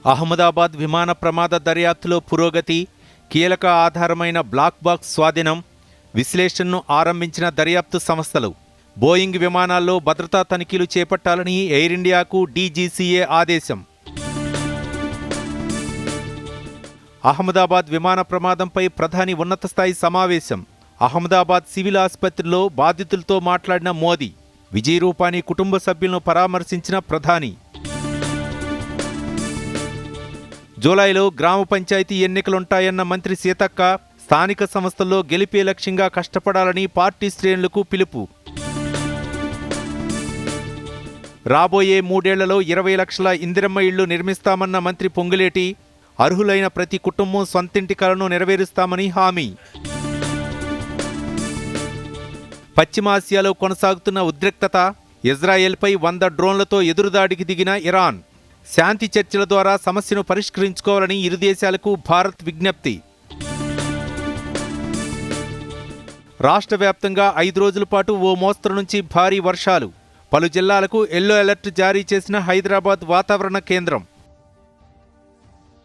అహ్మదాబాద్ విమాన ప్రమాద దర్యాప్తులో పురోగతి, కీలక ఆధారమైన బ్లాక్ బాక్స్ స్వాధీనం, విశ్లేషణను ఆరంభించిన దర్యాప్తు సంస్థలు. బోయింగ్ విమానాల్లో భద్రతా తనిఖీలు చేపట్టాలని ఎయిర్ ఇండియాకు డీజీసీఏ ఆదేశం. అహ్మదాబాద్ విమాన ప్రమాదంపై ప్రధాని ఉన్నత స్థాయి సమావేశం. అహ్మదాబాద్ సివిల్ ఆసుపత్రిలో బాధితులతో మాట్లాడిన మోదీ. విజయ్ రూపానీ కుటుంబ సభ్యులను పరామర్శించిన ప్రధాని. జూలైలో గ్రామ పంచాయతీ ఎన్నికలుంటాయన్న మంత్రి సీతక్క. స్థానిక సంస్థల్లో గెలిపే లక్ష్యంగా కష్టపడాలని పార్టీ శ్రేణులకు పిలుపు. రాబోయే 3 ఏళ్లలో 20 లక్షల ఇందిరమ్మ ఇళ్లు నిర్మిస్తామన్న మంత్రి పొంగులేటి. అర్హులైన ప్రతి కుటుంబం సొంతింటి కలను నెరవేరుస్తామని హామీ. పశ్చిమాసియాలో కొనసాగుతున్న ఉద్రిక్తత. ఇజ్రాయెల్పై 100 డ్రోన్లతో ఎదురుదాడికి దిగిన ఇరాన్. శాంతి చర్చల ద్వారా సమస్యను పరిష్కరించుకోవాలని ఇరు దేశాలకు భారత్ విజ్ఞప్తి. రాష్ట్ర వ్యాప్తంగా 5 రోజుల పాటు ఓ మోస్తరు నుంచి భారీ వర్షాలు. పలు జిల్లాలకు ఎల్లో అలర్ట్ జారీ చేసిన హైదరాబాద్ వాతావరణ కేంద్రం.